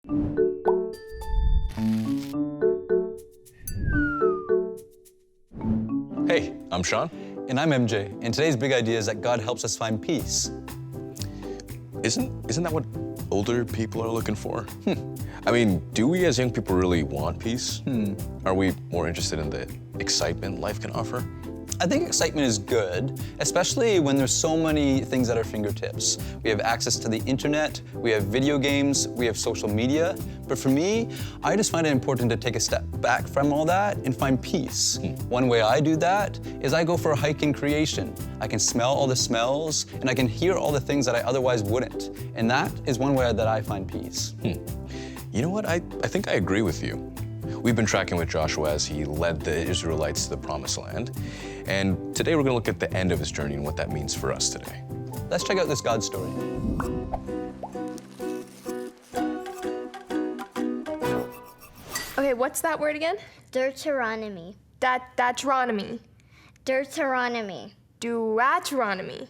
Hey, I'm Sean. And I'm MJ, and today's big idea is that God helps us find peace. Isn't that what older people are looking for? I mean, do we as young people really want peace? Are we more interested in the excitement life can offer? I think excitement is good, especially when there's so many things at our fingertips. We have access to the internet, we have video games, we have social media. But for me, I just find it important to take a step back from all that and find peace. One way I do that is I go for a hike in creation. I can smell all the smells, and I can hear all the things that I otherwise wouldn't. And that is one way that I find peace. You know what? I think I agree with you. We've been tracking with Joshua as he led the Israelites to the Promised Land. And today we're going to look at the end of his journey and what that means for us today. Let's check out this God story. Okay, what's that word again? Deuteronomy. Deuteronomy. Deuteronomy. Deuteronomy.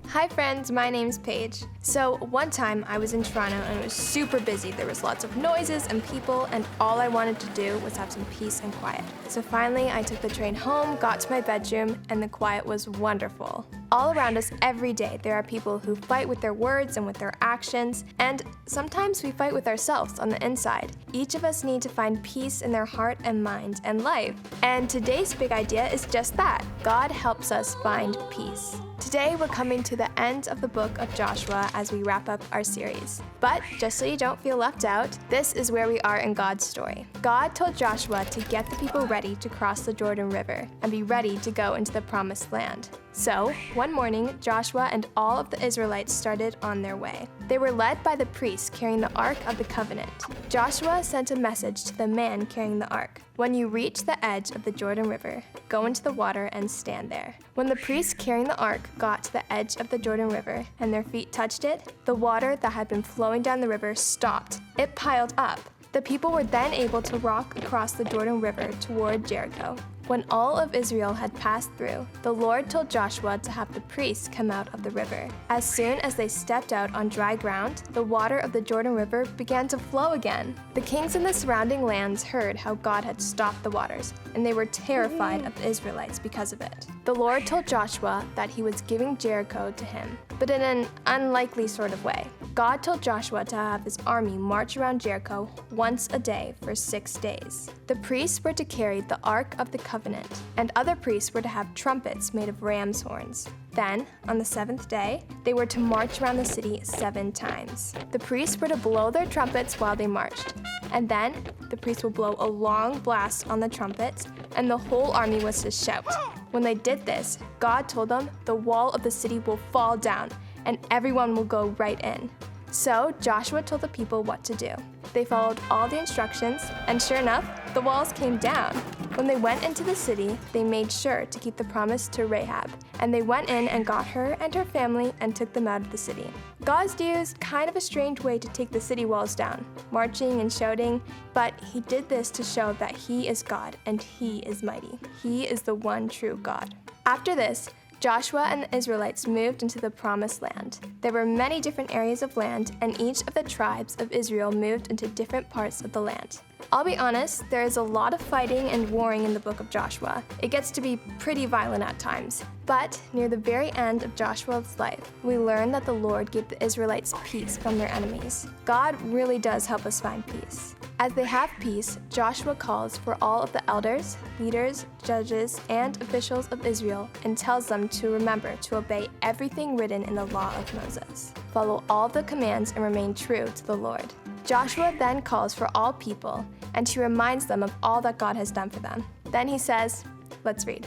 Hi friends, my name's Paige. So one time I was in Toronto and it was super busy. There was lots of noises and people, and all I wanted to do was have some peace and quiet. So finally I took the train home, got to my bedroom, and the quiet was wonderful. All around us every day there are people who fight with their words and with their actions, and sometimes we fight with ourselves on the inside. Each of us need to find peace in their heart and mind and life. And today's big idea is just that. God helps us find peace. Today we're coming to the end of the book of Joshua as we wrap up our series. But just so you don't feel left out, this is where we are in God's story. God told Joshua to get the people ready to cross the Jordan River and be ready to go into the Promised Land. So, one morning, Joshua and all of the Israelites started on their way. They were led by the priests carrying the Ark of the Covenant. Joshua sent a message to the man carrying the Ark. When you reach the edge of the Jordan River, go into the water and stand there. When the priests carrying the Ark got to the edge of the Jordan River and their feet touched it, the water that had been flowing down the river stopped. It piled up. The people were then able to walk across the Jordan River toward Jericho. When all of Israel had passed through, the Lord told Joshua to have the priests come out of the river. As soon as they stepped out on dry ground, the water of the Jordan River began to flow again. The kings in the surrounding lands heard how God had stopped the waters, and they were terrified of the Israelites because of it. The Lord told Joshua that he was giving Jericho to him, but in an unlikely sort of way. God told Joshua to have his army march around Jericho once a day for 6 days. The priests were to carry the Ark of the Covenant, and other priests were to have trumpets made of ram's horns. Then, on the 7th day, they were to march around the city 7 times. The priests were to blow their trumpets while they marched, and then the priests would blow a long blast on the trumpets, and the whole army was to shout. When they did this, God told them the wall of the city will fall down, and everyone will go right in. So Joshua told the people what to do. They followed all the instructions, and sure enough, the walls came down. When they went into the city, they made sure to keep the promise to Rahab, and they went in and got her and her family and took them out of the city. God used kind of a strange way to take the city walls down, marching and shouting, but he did this to show that he is God and he is mighty. He is the one true God. After this, Joshua and the Israelites moved into the Promised Land. There were many different areas of land, and each of the tribes of Israel moved into different parts of the land. I'll be honest, there is a lot of fighting and warring in the book of Joshua. It gets to be pretty violent at times. But near the very end of Joshua's life, we learn that the Lord gave the Israelites peace from their enemies. God really does help us find peace. As they have peace, Joshua calls for all of the elders, leaders, judges, and officials of Israel and tells them to remember to obey everything written in the law of Moses, follow all the commands, and remain true to the Lord. Joshua then calls for all people, and he reminds them of all that God has done for them. Then he says, let's read.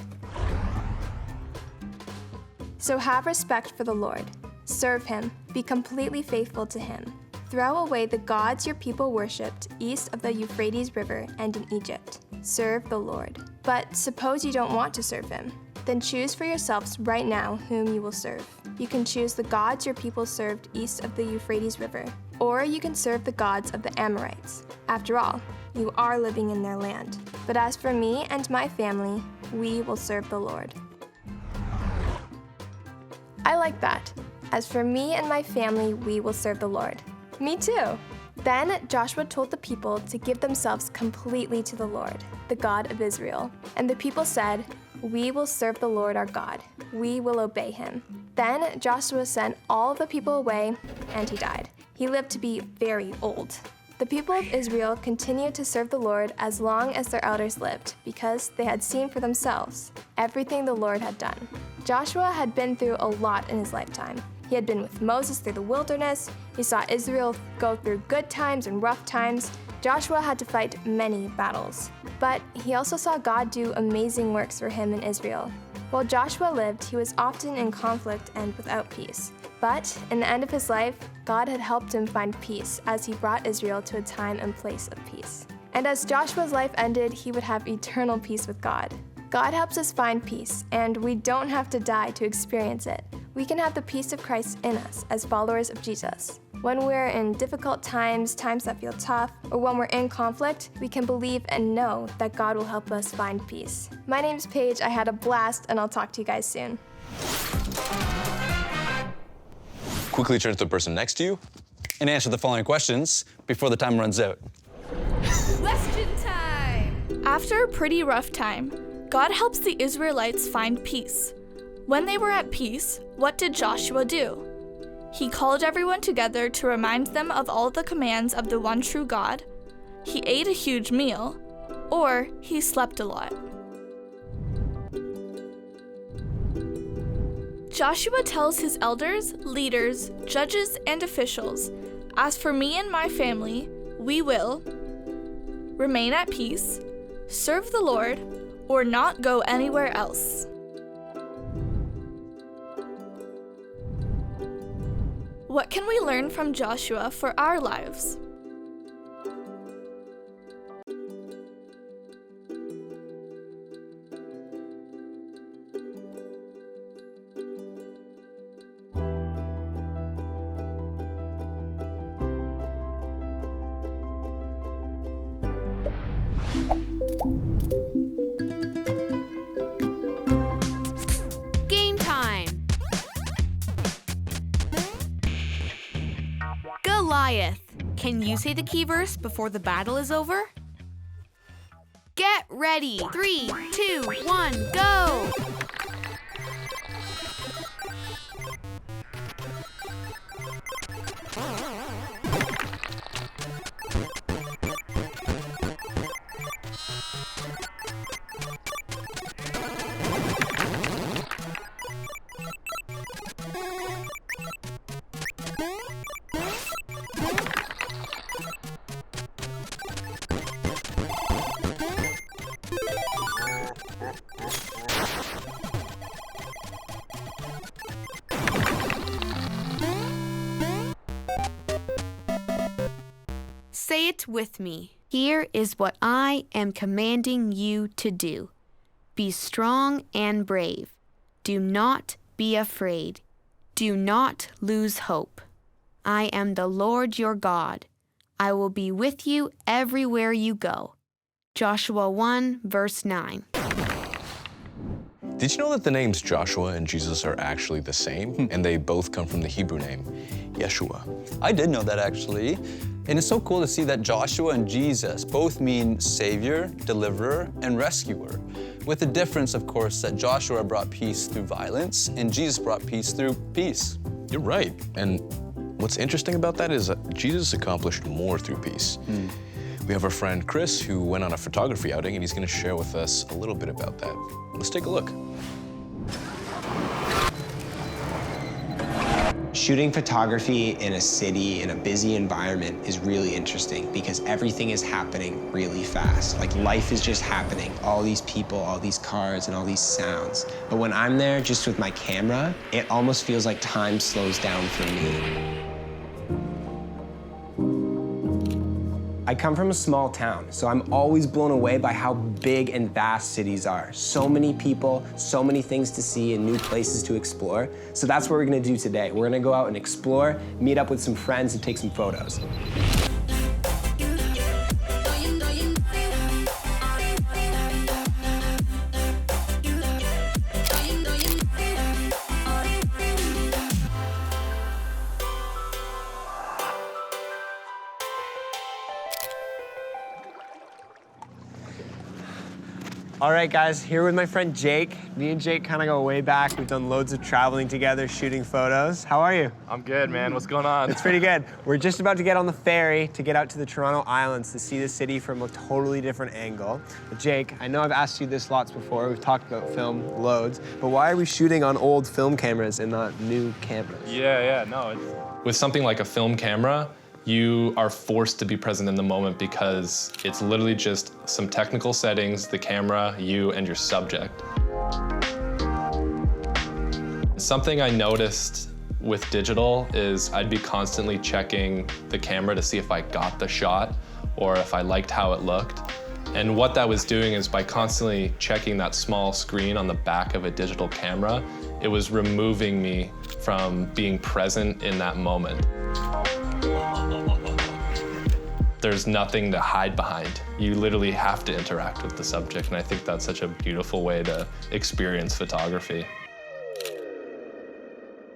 So have respect for the Lord. Serve him. Be completely faithful to him. Throw away the gods your people worshipped east of the Euphrates River and in Egypt. Serve the Lord. But suppose you don't want to serve him. Then choose for yourselves right now whom you will serve. You can choose the gods your people served east of the Euphrates River, or you can serve the gods of the Amorites. After all, you are living in their land. But as for me and my family, we will serve the Lord. I like that. "As for me and my family, we will serve the Lord." Me too. Then Joshua told the people to give themselves completely to the Lord, the God of Israel. And the people said, "We will serve the Lord our God. We will obey him." Then Joshua sent all the people away, and he died. He lived to be very old. The people of Israel continued to serve the Lord as long as their elders lived, because they had seen for themselves everything the Lord had done. Joshua had been through a lot in his lifetime. He had been with Moses through the wilderness. He saw Israel go through good times and rough times. Joshua had to fight many battles. But he also saw God do amazing works for him in Israel. While Joshua lived, he was often in conflict and without peace. But in the end of his life, God had helped him find peace as he brought Israel to a time and place of peace. And as Joshua's life ended, he would have eternal peace with God. God helps us find peace, and we don't have to die to experience it. We can have the peace of Christ in us as followers of Jesus. When we're in difficult times, times that feel tough, or when we're in conflict, we can believe and know that God will help us find peace. My name's Paige. I had a blast, and I'll talk to you guys soon. Quickly turn to the person next to you. And answer the following questions before the time runs out. Question time! After a pretty rough time, God helps the Israelites find peace. When they were at peace, what did Joshua do? He called everyone together to remind them of all the commands of the one true God. He ate a huge meal, or he slept a lot. Joshua tells his elders, leaders, judges, and officials, "As for me and my family, we will remain at peace, serve the Lord, or not go anywhere else." What can we learn from Joshua for our lives? Game time! Goliath. Can you say the key verse before the battle is over? Get ready! 3, 2, 1, go! Say it with me. Here is what I am commanding you to do. Be strong and brave. Do not be afraid. Do not lose hope. I am the Lord your God. I will be with you everywhere you go. Joshua 1, verse 9. Did you know that the names Joshua and Jesus are actually the same? And they both come from the Hebrew name, Yeshua. I did know that actually. And it's so cool to see that Joshua and Jesus both mean savior, deliverer, and rescuer. With the difference, of course, that Joshua brought peace through violence and Jesus brought peace through peace. You're right. And what's interesting about that is that Jesus accomplished more through peace. We have our friend Chris who went on a photography outing, and he's going to share with us a little bit about that. Let's take a look. Shooting photography in a city, in a busy environment is really interesting because everything is happening really fast. Like life is just happening. All these people, all these cars, and all these sounds. But when I'm there just with my camera, it almost feels like time slows down for me. I come from a small town, so I'm always blown away by how big and vast cities are. So many people, so many things to see and new places to explore. So that's what we're gonna do today. We're gonna go out and explore, meet up with some friends, and take some photos. All right, guys, here with my friend Jake. Me and Jake kind of go way back. We've done loads of traveling together, shooting photos. How are you? I'm good, man. What's going on? It's pretty good. We're just about to get on the ferry to get out to the Toronto Islands to see the city from a totally different angle. But Jake, I know I've asked you this lots before. We've talked about film loads, but why are we shooting on old film cameras and not new cameras? With something like a film camera, you are forced to be present in the moment because it's literally just some technical settings, the camera, you, and your subject. Something I noticed with digital is I'd be constantly checking the camera to see if I got the shot or if I liked how it looked. And what that was doing is by constantly checking that small screen on the back of a digital camera, it was removing me from being present in that moment. There's nothing to hide behind. You literally have to interact with the subject, and I think that's such a beautiful way to experience photography.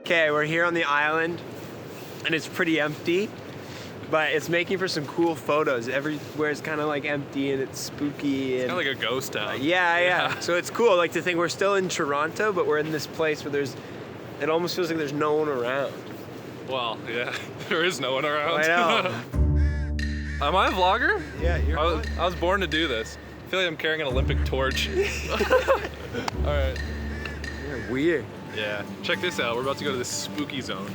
Okay, we're here on the island, and it's pretty empty, but it's making for some cool photos. Everywhere is kind of like empty and it's spooky. It's kind of like a ghost town. Yeah. So it's cool, like to think we're still in Toronto, but we're in this place where it almost feels like there's no one around. Well, yeah, there is no one around. I know. Am I a vlogger? Yeah, you're I was born to do this. I feel like I'm carrying an Olympic torch. All right. You're weird. Yeah, check this out. We're about to go to this spooky zone.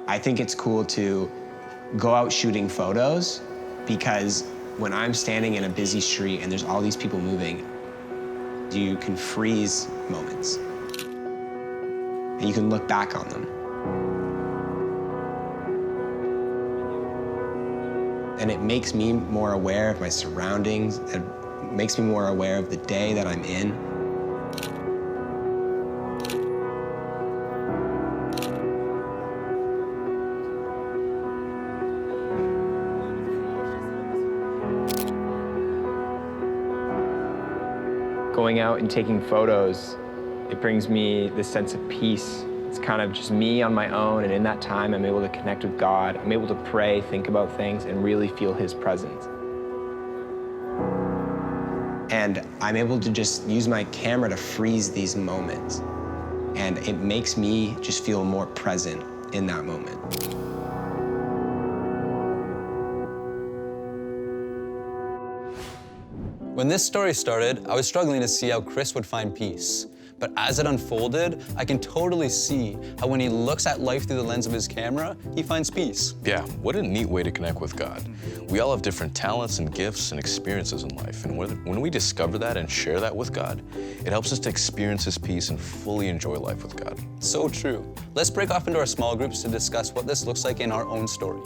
I think it's cool to go out shooting photos because when I'm standing in a busy street and there's all these people moving, you can freeze moments and you can look back on them. And it makes me more aware of my surroundings. It makes me more aware of the day that I'm in. Going out and taking photos, it brings me this sense of peace. It's kind of just me on my own, and in that time, I'm able to connect with God. I'm able to pray, think about things, and really feel His presence. And I'm able to just use my camera to freeze these moments. And it makes me just feel more present in that moment. When this story started, I was struggling to see how Chris would find peace. But as it unfolded, I can totally see how when he looks at life through the lens of his camera, he finds peace. Yeah, what a neat way to connect with God. We all have different talents and gifts and experiences in life, and when we discover that and share that with God, it helps us to experience His peace and fully enjoy life with God. So true. Let's break off into our small groups to discuss what this looks like in our own story.